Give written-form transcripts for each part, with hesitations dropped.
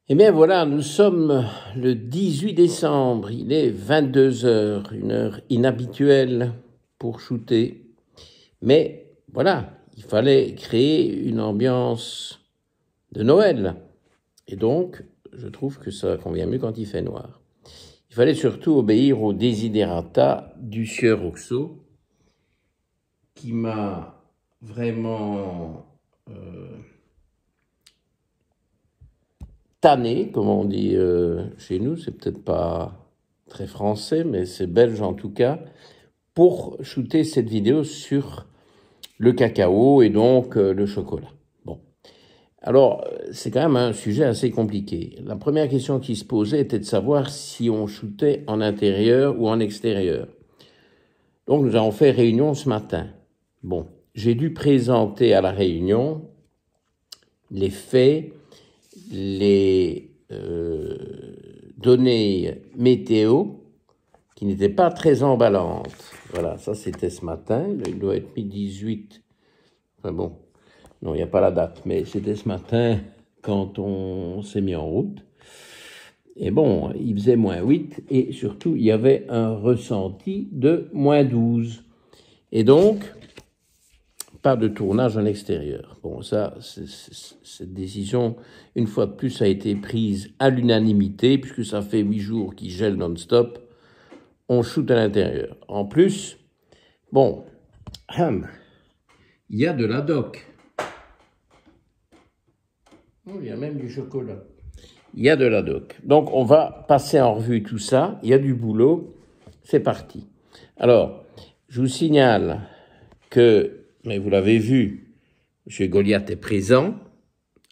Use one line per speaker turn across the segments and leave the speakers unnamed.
Eh bien voilà, nous sommes le 18 décembre, il est 22 heures, une heure inhabituelle pour shooter. Mais voilà, il fallait créer une ambiance de Noël. Et donc, je trouve que ça convient mieux quand il fait noir. Il fallait surtout obéir au desiderata du sieur Oxo, qui m'a vraiment tanné, comme on dit chez nous, c'est peut-être pas très français, mais c'est belge en tout cas, pour shooter cette vidéo sur le cacao et donc le chocolat. Bon, alors c'est quand même un sujet assez compliqué. La première question qui se posait était de savoir si on shootait en intérieur ou en extérieur. Donc nous avons fait réunion ce matin. Bon, j'ai dû présenter à la réunion les faits, les données météo qui n'étaient pas très emballantes. Voilà, ça c'était ce matin, il doit être midi 18. Enfin bon, non, il n'y a pas la date, mais c'était ce matin quand on s'est mis en route. Et bon, il faisait -8 et surtout, il y avait un ressenti de -12. Et donc, pas de tournage en extérieur. Bon, ça, cette décision, une fois de plus, a été prise à l'unanimité, puisque ça fait 8 jours qu'il gèle non-stop. On shoot à l'intérieur. En plus, bon, il y a de la doc. Il y a même du chocolat. Il y a de la doc. Donc, on va passer en revue tout ça. Il y a du boulot. C'est parti. Alors, je vous signale que, mais vous l'avez vu, M. Goliath est présent.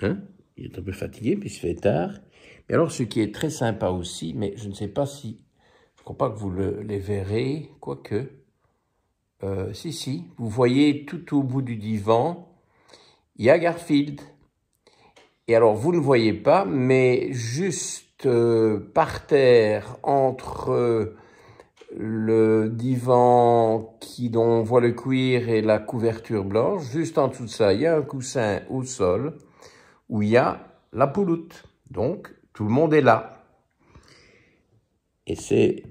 Hein? Il est un peu fatigué, puis il se fait tard. Mais alors, ce qui est très sympa aussi, mais je ne sais pas si, je ne crois pas que vous les verrez, quoique, si, vous voyez tout au bout du divan, il y a Garfield. Et alors, vous ne voyez pas, mais juste par terre, entre le divan dont on voit le cuir et la couverture blanche, juste en dessous de ça, il y a un coussin au sol où il y a la pouloute. Donc, tout le monde est là. Et c'est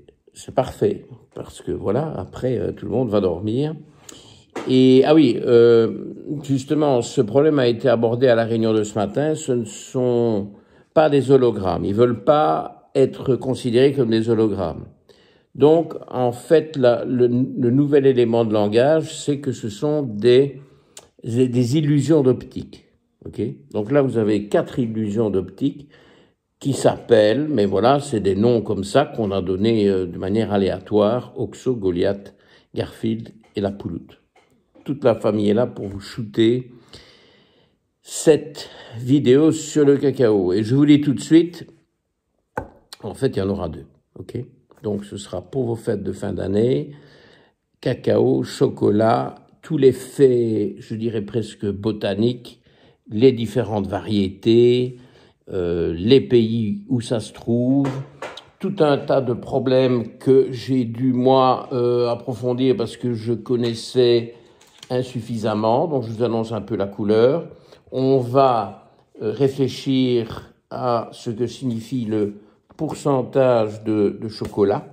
parfait, parce que voilà, après, tout le monde va dormir. Et, ah oui, justement, ce problème a été abordé à la réunion de ce matin. Ce ne sont pas des hologrammes. Ils ne veulent pas être considérés comme des hologrammes. Donc, en fait, le nouvel élément de langage, c'est que ce sont des illusions d'optique. Okay? Donc là, vous avez 4 illusions d'optique qui s'appellent, mais voilà, c'est des noms comme ça qu'on a donnés de manière aléatoire, Oxo, Goliath, Garfield et la pouloute. Toute la famille est là pour vous shooter cette vidéo sur le cacao. Et je vous dis tout de suite, en fait, il y en aura 2, ok? Donc, ce sera pour vos fêtes de fin d'année, cacao, chocolat, tous les faits, je dirais presque botaniques, les différentes variétés, les pays où ça se trouve, tout un tas de problèmes que j'ai dû, moi, approfondir parce que je connaissais insuffisamment, donc je vous annonce un peu la couleur. On va réfléchir à ce que signifie le pourcentage de chocolat.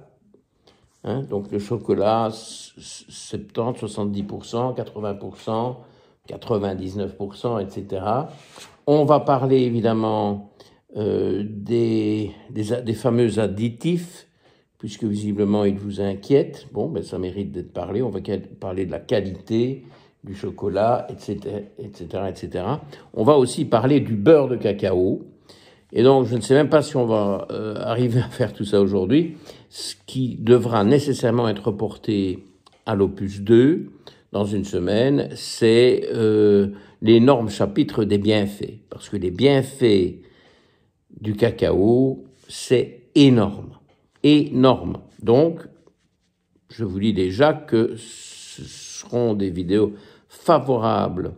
Hein, donc le chocolat, 70, 70%, 80%, 99%, etc. On va parler évidemment des fameux additifs, puisque visiblement ils vous inquiètent. Bon, ben ça mérite d'être parlé. On va parler de la qualité du chocolat, etc., etc., etc. On va aussi parler du beurre de cacao. Et donc, je ne sais même pas si on va arriver à faire tout ça aujourd'hui, ce qui devra nécessairement être reporté à l'opus 2 dans une semaine, c'est l'énorme chapitre des bienfaits. Parce que les bienfaits du cacao, c'est énorme. Énorme. Donc, je vous dis déjà que ce seront des vidéos favorables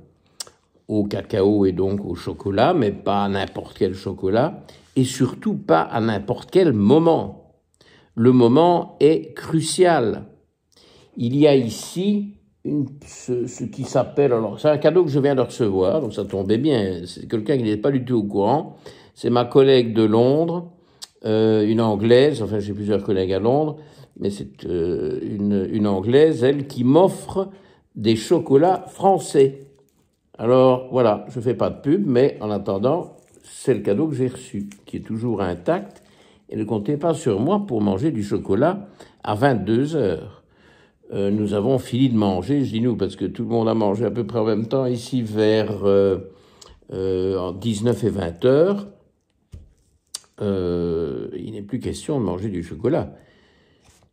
au cacao et donc au chocolat, mais pas à n'importe quel chocolat, et surtout pas à n'importe quel moment. Le moment est crucial. Il y a ici ce qui s'appelle, alors c'est un cadeau que je viens de recevoir, donc ça tombait bien, c'est quelqu'un qui n'est pas du tout au courant, c'est ma collègue de Londres, une Anglaise, enfin j'ai plusieurs collègues à Londres, mais c'est une Anglaise, elle, qui m'offre des chocolats français. Alors voilà, je fais pas de pub, mais en attendant, c'est le cadeau que j'ai reçu, qui est toujours intact, et ne comptez pas sur moi pour manger du chocolat à 22 heures. Nous avons fini de manger, je dis nous, parce que tout le monde a mangé à peu près en même temps, ici vers 19 et 20 heures. Il n'est plus question de manger du chocolat.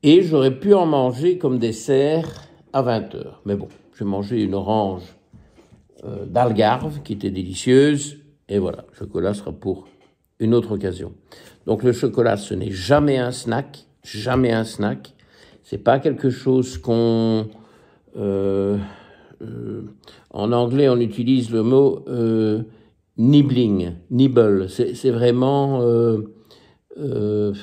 Et j'aurais pu en manger comme dessert à 20 heures. Mais bon, j'ai mangé une orange d'Algarve qui était délicieuse. Et voilà, le chocolat sera pour une autre occasion. Donc le chocolat, ce n'est jamais un snack. Jamais un snack. C'est pas quelque chose qu'on... en anglais, on utilise le mot nibbling, nibble. C'est vraiment... je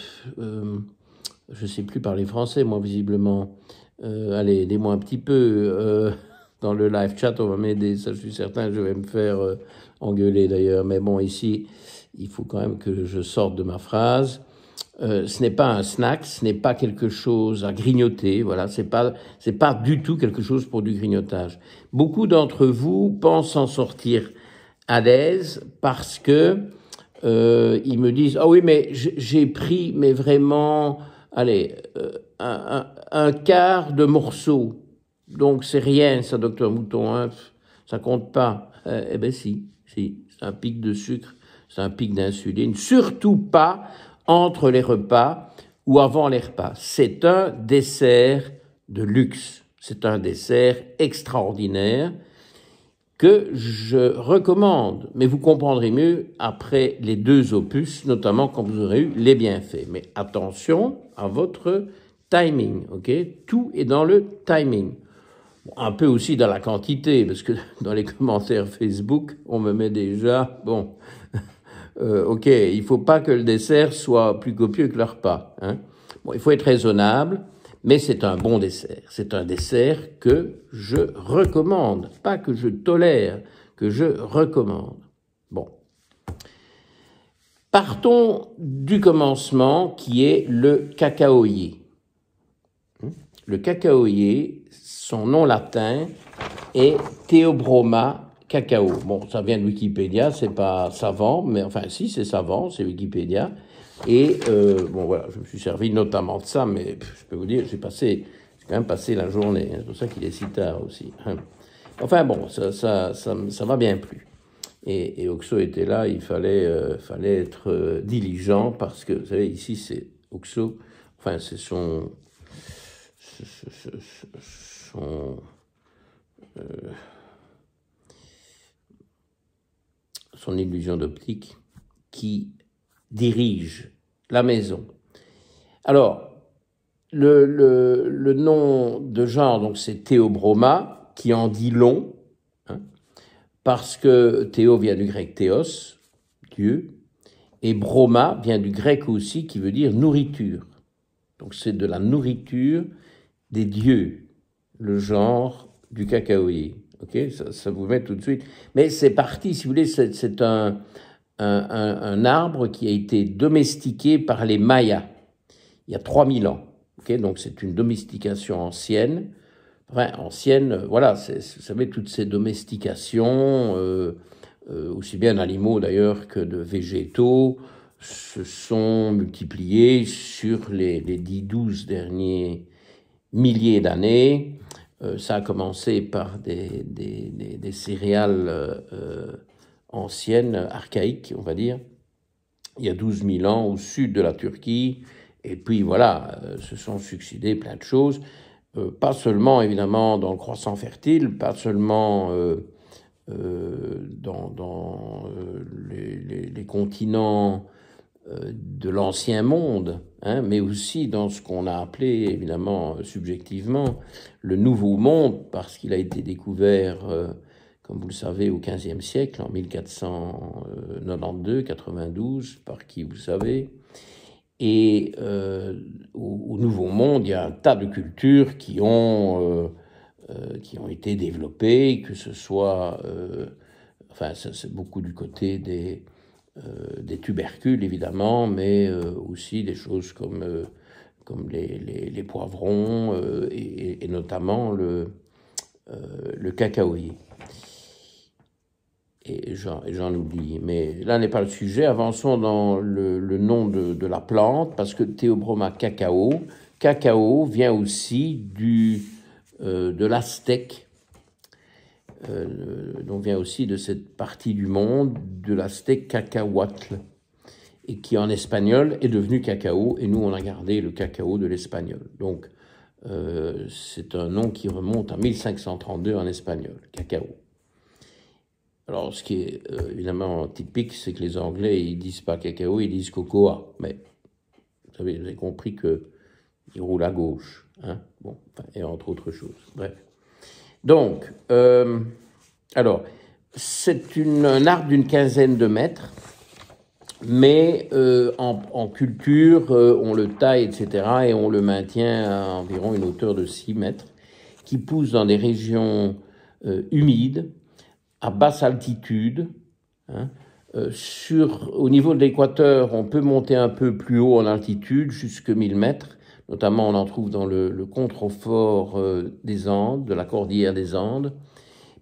sais plus parler français, moi, visiblement. Allez, aidez-moi un petit peu. Dans le live chat, on va m'aider. Ça, je suis certain que je vais me faire engueuler, d'ailleurs. Mais bon, ici, il faut quand même que je sorte de ma phrase. Ce n'est pas un snack, ce n'est pas quelque chose à grignoter, voilà, c'est pas du tout quelque chose pour du grignotage. Beaucoup d'entre vous pensent s'en sortir à l'aise parce que ils me disent ah oui mais j'ai pris mais vraiment allez un quart de morceau, donc c'est rien ça docteur Mouton, hein, ça compte pas. Eh ben si, c'est un pic de sucre, c'est un pic d'insuline, surtout pas entre les repas ou avant les repas. C'est un dessert de luxe. C'est un dessert extraordinaire que je recommande. Mais vous comprendrez mieux après les 2 opus, notamment quand vous aurez eu les bienfaits. Mais attention à votre timing, ok? Tout est dans le timing. Un peu aussi dans la quantité, parce que dans les commentaires Facebook, on me met déjà, bon... ok, il faut pas que le dessert soit plus copieux que le repas. Hein. Bon, il faut être raisonnable, mais c'est un bon dessert. C'est un dessert que je recommande, pas que je tolère, que je recommande. Bon. Partons du commencement qui est le cacaoyer. Le cacaoyer, son nom latin est Theobroma cacao. Bon, ça vient de Wikipédia, c'est pas savant, mais enfin si, c'est savant, c'est Wikipédia. Et bon voilà, je me suis servi notamment de ça, mais je peux vous dire, j'ai quand même passé la journée. Hein, c'est pour ça qu'il est si tard aussi. Enfin bon, ça m'a bien plu. Et Oxo était là, il fallait être diligent parce que vous savez ici c'est Oxo, enfin c'est son illusion d'optique qui dirige la maison. Alors, le nom de genre, donc c'est Theobroma, qui en dit long, hein, parce que Théo vient du grec théos, Dieu, et broma vient du grec aussi, qui veut dire nourriture. Donc c'est de la nourriture des dieux, le genre du cacaoyer. Ok, ça vous met tout de suite. Mais c'est parti, si vous voulez, c'est un arbre qui a été domestiqué par les Mayas il y a 3000 ans. Ok, donc c'est une domestication ancienne. Enfin, ancienne, voilà, vous savez, toutes ces domestications, aussi bien d'animaux d'ailleurs que de végétaux, se sont multipliées sur les 10-12 derniers milliers d'années. Ça a commencé par des céréales anciennes, archaïques, on va dire, il y a 12 000 ans au sud de la Turquie. Et puis voilà, se sont succédés plein de choses. Pas seulement, évidemment, dans le croissant fertile, pas seulement dans les continents de l'ancien monde, hein, mais aussi dans ce qu'on a appelé, évidemment, subjectivement, le Nouveau Monde, parce qu'il a été découvert, comme vous le savez, au XVe siècle, en 1492-92, par qui vous savez. Et au Nouveau Monde, il y a un tas de cultures qui ont été développées, que ce soit, enfin, c'est beaucoup du côté des tubercules évidemment, mais aussi des choses comme les poivrons et notamment le cacaoyer. Et j'en oublie. Mais là n'est pas le sujet. Avançons dans le nom de la plante, parce que Theobroma cacao, cacao vient aussi de l'Aztèque, donc vient aussi de cette partie du monde, de l'Aztèque cacahuatl, et qui en espagnol est devenu cacao, et nous on a gardé le cacao de l'espagnol. Donc c'est un nom qui remonte à 1532 en espagnol, cacao. Alors, ce qui est évidemment typique, c'est que les Anglais, ils disent pas cacao, ils disent cocoa. Mais vous avez compris qu'ils roulent à gauche, hein, bon, et entre autres choses. Bref. Donc, alors, c'est un arbre d'une quinzaine de mètres, mais en culture, on le taille, etc., et on le maintient à environ une hauteur de 6 mètres, qui pousse dans des régions humides, à basse altitude, hein. Au niveau de l'équateur, on peut monter un peu plus haut en altitude, jusqu'à 1000 mètres. Notamment, on en trouve dans le contrefort des Andes, de la cordillère des Andes.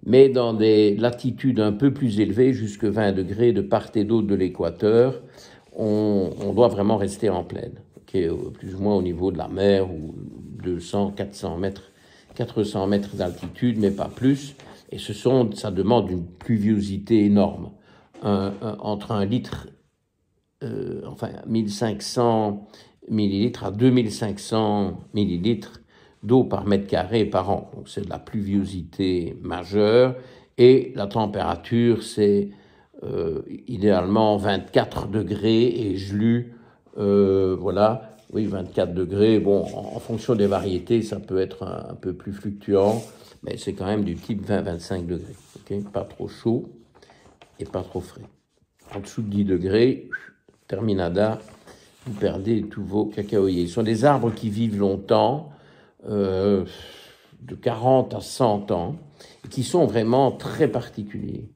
Mais dans des latitudes un peu plus élevées, jusqu'à 20 degrés de part et d'autre de l'équateur, on doit vraiment rester en plaine, okay, plus ou moins au niveau de la mer, ou 200, 400 mètres, 400 mètres d'altitude, mais pas plus. Et ça demande une pluviosité énorme. Entre 1 litre, 1500 millilitres à 2500 millilitres d'eau par mètre carré par an. Donc c'est de la pluviosité majeure. Et la température, c'est idéalement 24 degrés et gelu. Voilà, oui, 24 degrés. Bon, en fonction des variétés, ça peut être un peu plus fluctuant. Mais c'est quand même du type 20-25 degrés, okay, pas trop chaud et pas trop frais. En dessous de 10 degrés, terminada, vous perdez tous vos cacaoyers. Ce sont des arbres qui vivent longtemps, de 40 à 100 ans, et qui sont vraiment très particuliers.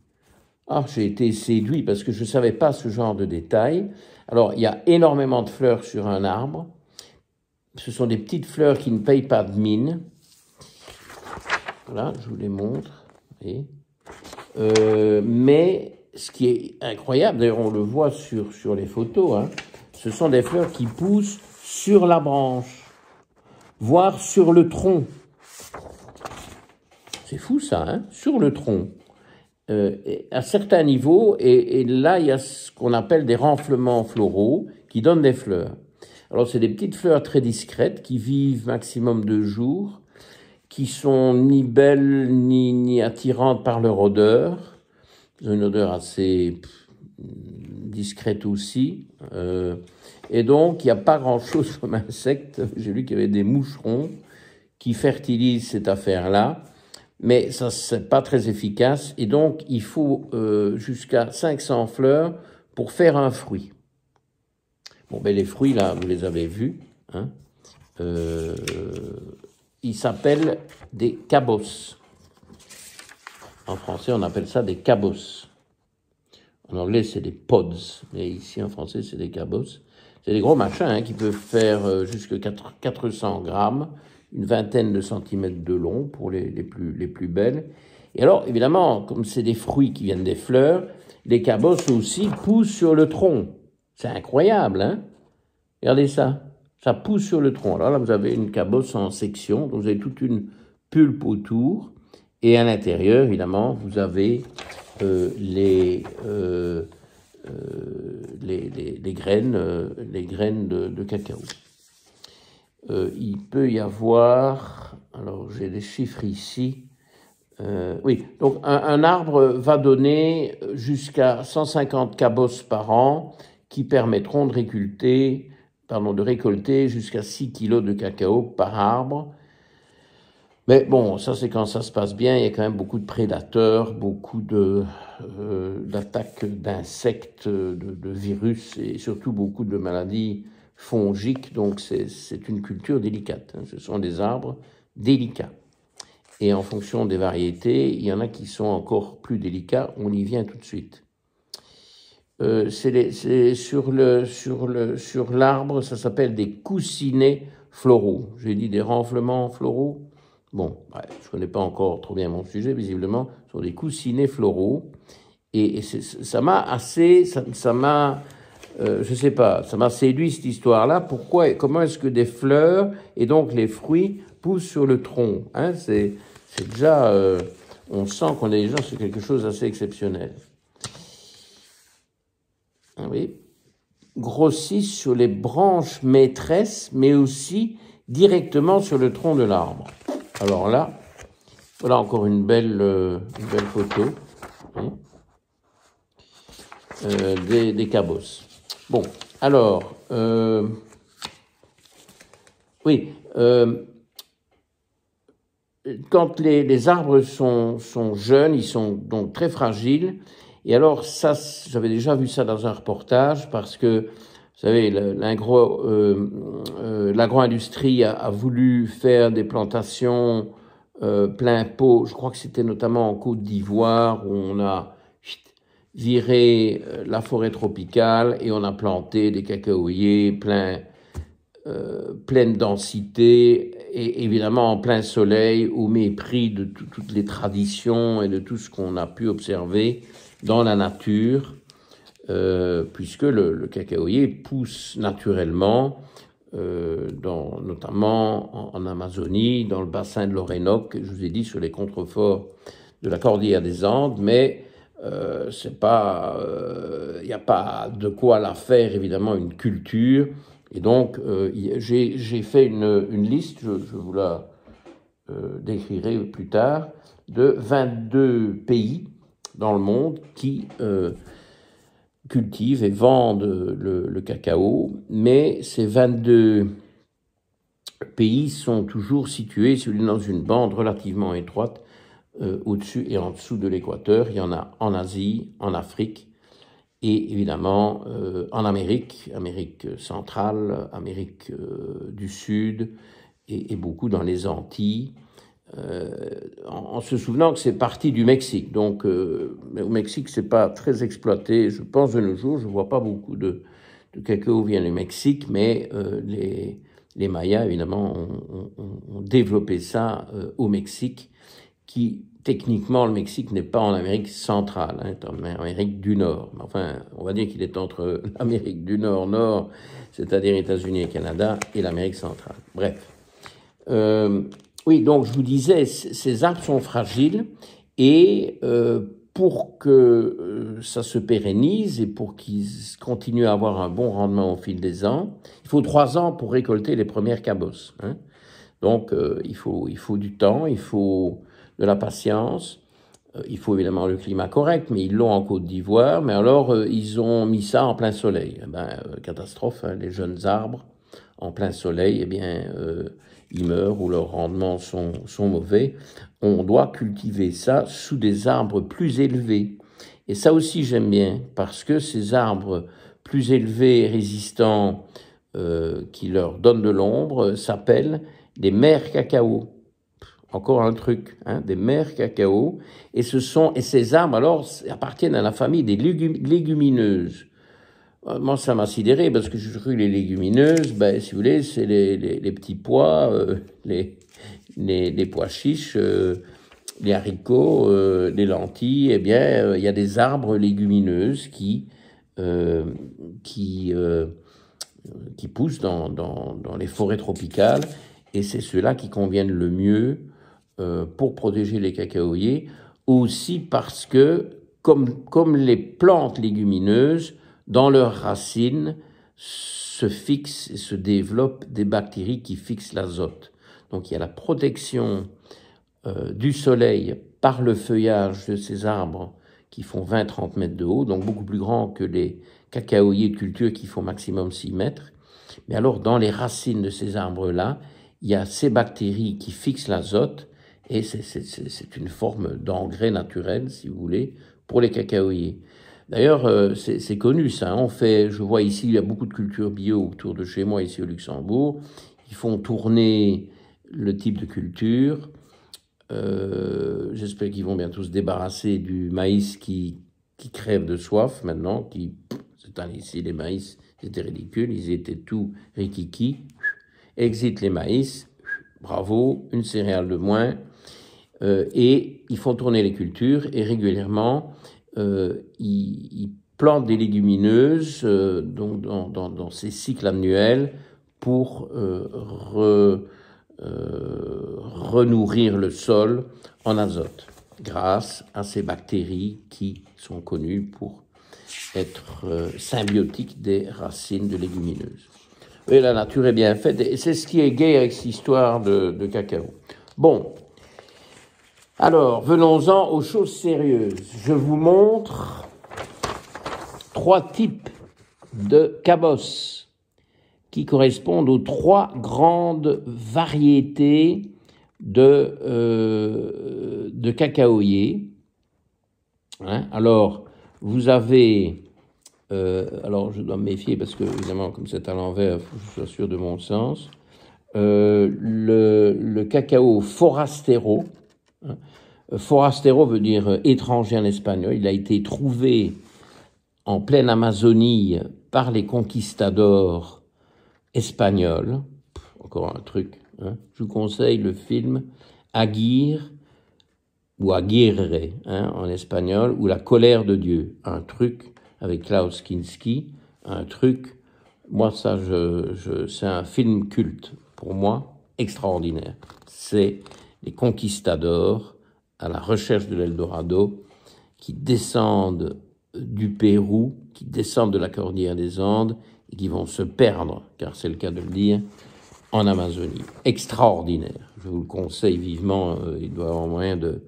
Ah, j'ai été séduit parce que je ne savais pas ce genre de détails. Alors, il y a énormément de fleurs sur un arbre. Ce sont des petites fleurs qui ne payent pas de mine. Voilà, je vous les montre. Mais ce qui est incroyable, d'ailleurs on le voit sur les photos, hein, ce sont des fleurs qui poussent sur la branche, voire sur le tronc. C'est fou ça, hein, sur le tronc. À certains niveaux, et là il y a ce qu'on appelle des renflements floraux qui donnent des fleurs. Alors c'est des petites fleurs très discrètes qui vivent maximum 2 jours, qui sont ni belles ni attirantes par leur odeur. Ils ont une odeur assez discrète aussi. Et donc, il n'y a pas grand-chose comme insecte. J'ai lu qu'il y avait des moucherons qui fertilisent cette affaire-là. Mais ça, c'est pas très efficace. Et donc, il faut jusqu'à 500 fleurs pour faire un fruit. Bon, ben les fruits, là, vous les avez vus, hein. Ils s'appellent des cabos. En français, on appelle ça des cabos. En anglais, c'est des pods. Mais ici, en français, c'est des cabos. C'est des gros machins, hein, qui peuvent faire jusqu'à 400 grammes, une vingtaine de centimètres de long pour les plus belles. Et alors, évidemment, comme c'est des fruits qui viennent des fleurs, les cabos aussi poussent sur le tronc. C'est incroyable, hein? Regardez ça. Ça pousse sur le tronc. Alors là, vous avez une cabosse en section, donc vous avez toute une pulpe autour, et à l'intérieur, évidemment, vous avez les graines de cacao. Il peut y avoir, alors j'ai des chiffres ici, oui, donc un arbre va donner jusqu'à 150 cabosses par an qui permettront de récolter jusqu'à 6 kilos de cacao par arbre. Mais bon, ça c'est quand ça se passe bien, il y a quand même beaucoup de prédateurs, beaucoup d'attaques d'insectes, de virus et surtout beaucoup de maladies fongiques, donc c'est une culture délicate, hein. Ce sont des arbres délicats. Et en fonction des variétés, il y en a qui sont encore plus délicats, on y vient tout de suite. c'est sur l'arbre, ça s'appelle des coussinets floraux. J'ai dit des renflements floraux. Bon, ouais, je connais pas encore trop bien mon sujet, visiblement. Ce sont des coussinets floraux. Et ça m'a assez, ça m'a, je sais pas, ça m'a séduit cette histoire-là. Pourquoi, comment est-ce que des fleurs et donc les fruits poussent sur le tronc, hein? C'est déjà, on sent qu'on est déjà sur quelque chose d'assez exceptionnel. Ah oui, grossissent sur les branches maîtresses, mais aussi directement sur le tronc de l'arbre. Alors là, voilà encore une belle photo, hein, des cabosses. Bon, alors, oui, quand les arbres sont jeunes, ils sont donc très fragiles. Et alors, ça, j'avais déjà vu ça dans un reportage parce que, vous savez, l'agro-industrie a voulu faire des plantations plein pot. Je crois que c'était notamment en Côte d'Ivoire où on a viré la forêt tropicale et on a planté des cacaoyers pleine densité et évidemment en plein soleil, au mépris de toutes les traditions et de tout ce qu'on a pu observer dans la nature, puisque le cacaoyer pousse naturellement, notamment en Amazonie, dans le bassin de l'Orénoque, je vous ai dit sur les contreforts de la cordillère des Andes, mais c'est pas, y a pas de quoi la faire évidemment une culture. Et donc, j'ai fait une liste, je vous la décrirai plus tard, de 22 pays dans le monde qui cultivent et vendent le cacao, mais ces 22 pays sont toujours situés dans une bande relativement étroite au-dessus et en dessous de l'équateur. Il y en a en Asie, en Afrique, et évidemment en Amérique centrale, Amérique du Sud, et beaucoup dans les Antilles, en se souvenant que c'est parti du Mexique. Donc mais au Mexique, c'est pas très exploité. Je pense de nos jours, je vois pas beaucoup de cacao vient du Mexique, mais les Mayas, évidemment, ont développé ça au Mexique, qui techniquement, le Mexique n'est pas en Amérique centrale, hein, est en Amérique du Nord. Enfin, on va dire qu'il est entre l'Amérique du Nord, c'est-à-dire États-Unis et Canada, et l'Amérique centrale. Bref. Oui, donc je vous disais, ces arbres sont fragiles et pour que ça se pérennise et pour qu'ils continuent à avoir un bon rendement au fil des ans, il faut 3 ans pour récolter les premières cabosses, hein. Donc il faut du temps, il faut de la patience, il faut évidemment le climat correct, mais ils l'ont en Côte d'Ivoire, mais alors ils ont mis ça en plein soleil. Eh ben, catastrophe, hein, les jeunes arbres en plein soleil, eh bien, ils meurent ou leurs rendements sont mauvais. On doit cultiver ça sous des arbres plus élevés. Et ça aussi, j'aime bien, parce que ces arbres plus élevés, résistants, qui leur donnent de l'ombre, s'appellent des mères cacao. Encore un truc, hein, des mères cacao. Et ces arbres, alors, appartiennent à la famille des légumineuses. Moi, ça m'a sidéré parce que je cru que les légumineuses, ben, si vous voulez, c'est les petits pois, les pois chiches, les haricots, les lentilles. Eh bien, il y a des arbres légumineuses qui poussent dans les forêts tropicales, et c'est ceux-là qui conviennent le mieux pour protéger les cacaoyers, aussi parce que, comme les plantes légumineuses, dans leurs racines se fixent et se développent des bactéries qui fixent l'azote. Donc il y a la protection du soleil par le feuillage de ces arbres qui font 20-30 mètres de haut, donc beaucoup plus grands que les cacaoyers de culture qui font maximum 6 mètres. Mais alors dans les racines de ces arbres-là, il y a ces bactéries qui fixent l'azote, et c'est une forme d'engrais naturel, si vous voulez, pour les cacaoyers. D'ailleurs, c'est connu ça. On fait, je vois ici, il y a beaucoup de cultures bio autour de chez moi, ici au Luxembourg. Ils font tourner le type de culture. J'espère qu'ils vont bientôt se débarrasser du maïs qui qui crèvent de soif maintenant, qui, cette année-ci, les maïs, c'était ridicule, ils étaient tout rikiki, exit les maïs, bravo, une céréale de moins, et ils font tourner les cultures, et régulièrement, ils plantent des légumineuses donc dans ces cycles annuels pour renourrir le sol en azote, grâce à ces bactéries qui sont connues pour être symbiotiques des racines de légumineuses. Et la nature est bien faite, et c'est ce qui est gai avec cette histoire de cacao. Bon, alors venons-en aux choses sérieuses. Je vous montre 3 types de cabosses qui correspondent aux 3 grandes variétés de cacaoyers. Hein? Alors, vous avez... alors, je dois me méfier parce que, évidemment, comme c'est à l'envers, il faut que je sois sûr de mon sens. Le cacao forastero. Hein? Forastero veut dire étranger en espagnol. Il a été trouvé en pleine Amazonie par les conquistadors espagnols. Encore un truc. Hein. Je vous conseille le film Aguirre ou Aguirre hein, en espagnol, ou La colère de Dieu. Un truc avec Klaus Kinski. Un truc, moi ça, c'est un film culte pour moi, extraordinaire. C'est les conquistadors à la recherche de l'Eldorado qui descendent du Pérou, qui descendent de la cordillère des Andes et qui vont se perdre, car c'est le cas de le dire, en Amazonie. Extraordinaire. Je vous le conseille vivement, il doit y avoir moyen de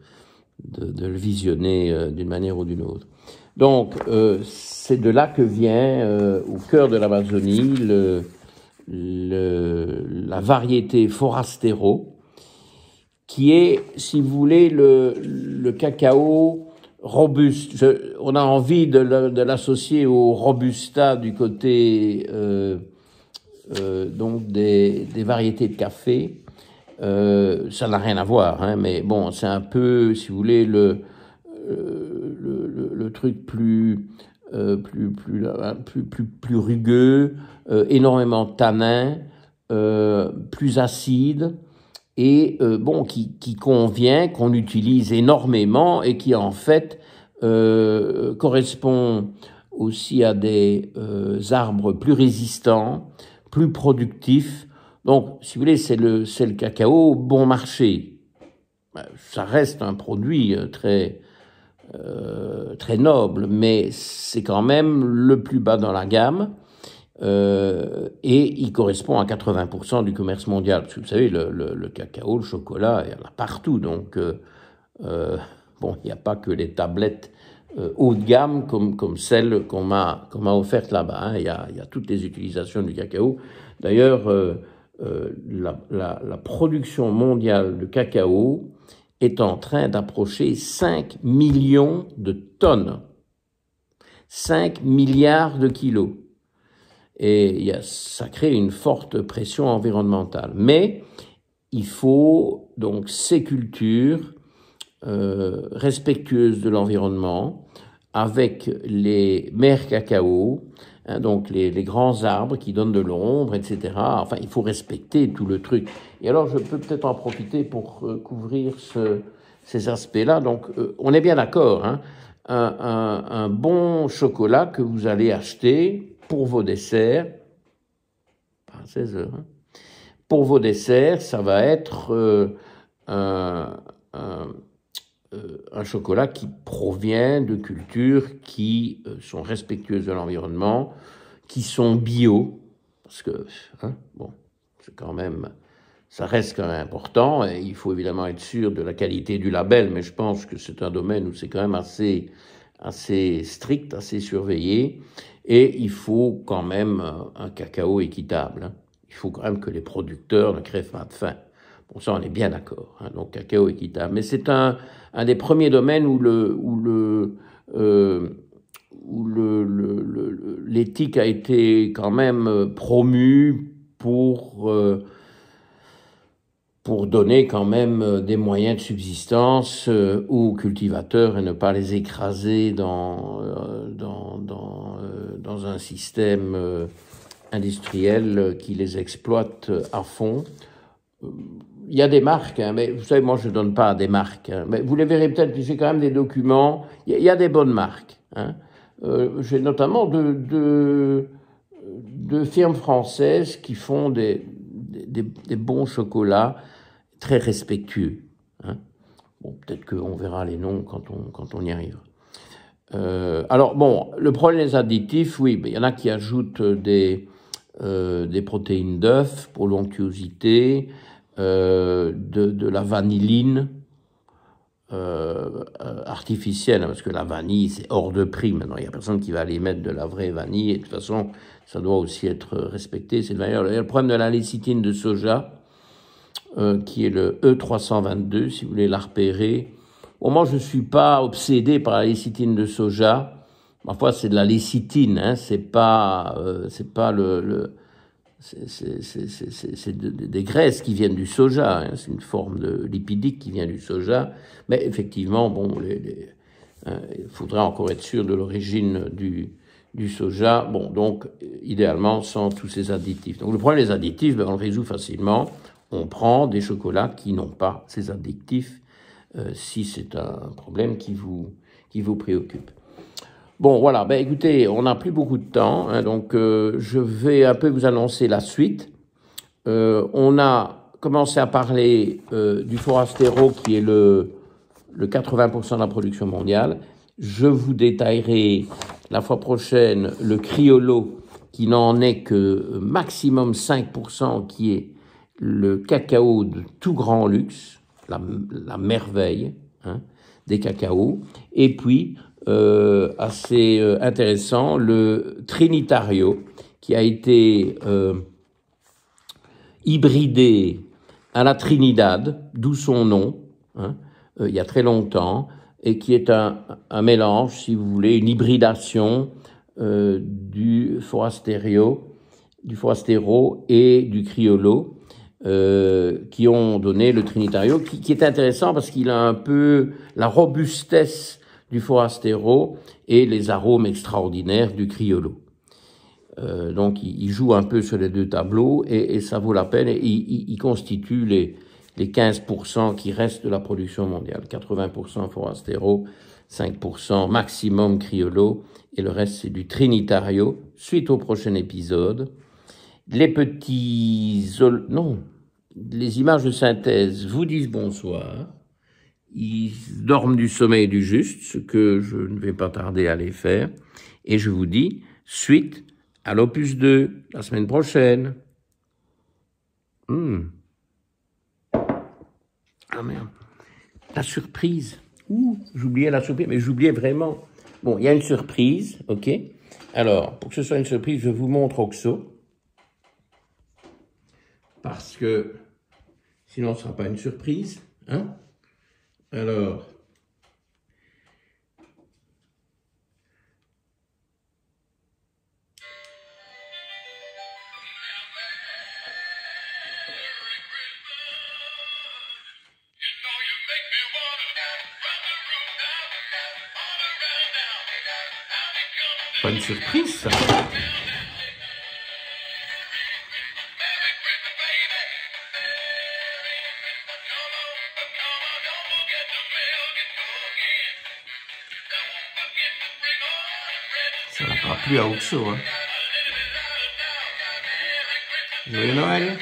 le visionner d'une manière ou d'une autre. Donc, c'est de là que vient, au cœur de l'Amazonie, la variété Forastero, qui est, si vous voulez, le cacao robuste. On a envie de l'associer au Robusta du côté donc des variétés de café. Ça n'a rien à voir, hein, mais bon, c'est un peu, si vous voulez, le truc plus rugueux, énormément de tanin, plus acide, et bon, qui convient, qu'on utilise énormément et qui en fait correspond aussi à des arbres plus résistants, plus productifs. Donc, si vous voulez, c'est le cacao bon marché. Ça reste un produit très noble, mais c'est quand même le plus bas dans la gamme. Et il correspond à 80% du commerce mondial. Parce que vous savez, le cacao, le chocolat, il y en a partout. Donc, bon, il n'y a pas que les tablettes haut de gamme comme celles qu'on m'a offertes là-bas. Hein. Il y a toutes les utilisations du cacao. D'ailleurs, la production mondiale de cacao est en train d'approcher 5 millions de tonnes. 5 milliards de kilos. Et ça crée une forte pression environnementale. Mais il faut donc ces cultures respectueuses de l'environnement, avec les mères cacao, hein, donc les grands arbres qui donnent de l'ombre, etc. Enfin, il faut respecter tout le truc. Et alors, je peux peut-être en profiter pour couvrir ces aspects-là. Donc, on est bien d'accord, hein, un bon chocolat que vous allez acheter pour vos desserts, à 16 heures, hein, pour vos desserts, ça va être un chocolat qui provient de cultures qui sont respectueuses de l'environnement, qui sont bio, parce que, hein, bon, c'est quand même, ça reste quand même important, et il faut évidemment être sûr de la qualité du label, mais je pense que c'est un domaine où c'est quand même assez strict, assez surveillé, et il faut quand même un cacao équitable. Hein. Il faut quand même que les producteurs ne crèvent pas de faim. Bon, ça, on est bien d'accord. Hein, donc, cacao équitable. Mais c'est un des premiers domaines où l'éthique a été quand même promue pour pour donner quand même des moyens de subsistance aux cultivateurs et ne pas les écraser dans un système industriel qui les exploite à fond. Il y a des marques, hein, mais vous savez, moi je ne donne pas des marques. Hein, mais vous les verrez peut-être, j'ai quand même des documents. Il y a des bonnes marques. Hein. J'ai notamment de firmes françaises qui font des bons chocolats très respectueux. Hein. Bon, peut-être qu'on verra les noms quand on y arrive. Alors bon, le problème des additifs, oui, il y en a qui ajoutent des protéines d'œuf pour l'onctuosité, de la vanilline artificielle, parce que la vanille, c'est hors de prix maintenant. Il n'y a personne qui va aller mettre de la vraie vanille, et de toute façon, ça doit aussi être respecté. C'est d'ailleurs le problème de la lécithine de soja, qui est le E322, si vous voulez la repérer. Bon, moi, je ne suis pas obsédé par la lécithine de soja. Parfois, c'est de la lécithine, hein, c'est pas c'est des graisses qui viennent du soja, hein, c'est une forme de lipidique qui vient du soja. Mais effectivement, bon, il faudrait encore être sûr de l'origine du soja. Bon, donc, idéalement, sans tous ces additifs. Donc, le problème des additifs, on le résout facilement. On prend des chocolats qui n'ont pas ces additifs, si c'est un problème qui vous préoccupe. Bon, voilà, écoutez, on n'a plus beaucoup de temps, hein, donc je vais un peu vous annoncer la suite. On a commencé à parler du forastero, qui est le 80% de la production mondiale. Je vous détaillerai la fois prochaine le criollo, qui n'en est que maximum 5%, qui est le cacao de tout grand luxe, la merveille, hein, des cacaos. Et puis, assez intéressant, le Trinitario, qui a été hybridé à la Trinidad, d'où son nom, hein, il y a très longtemps, et qui est un mélange, si vous voulez, une hybridation du forastero et du criollo, qui ont donné le Trinitario, qui est intéressant parce qu'il a un peu la robustesse du forastero et les arômes extraordinaires du criollo. Donc il joue un peu sur les deux tableaux et ça vaut la peine. Et il constitue les 15% qui restent de la production mondiale. 80% forastero, 5% maximum criollo et le reste c'est du Trinitario. Suite au prochain épisode. Les images de synthèse vous disent bonsoir. Ils dorment du sommeil du juste, ce que je ne vais pas tarder à les faire. Et je vous dis suite à l'opus 2, la semaine prochaine. Ah merde. La surprise. J'oubliais la surprise, mais j'oubliais vraiment. Bon, il y a une surprise, ok. Alors, pour que ce soit une surprise, je vous montre Oxo. Parce que sinon, ce ne sera pas une surprise. Hein? Alors, pas une surprise, ça. Ça n'a pas plu à Oxo, hein. Joyeux Noël.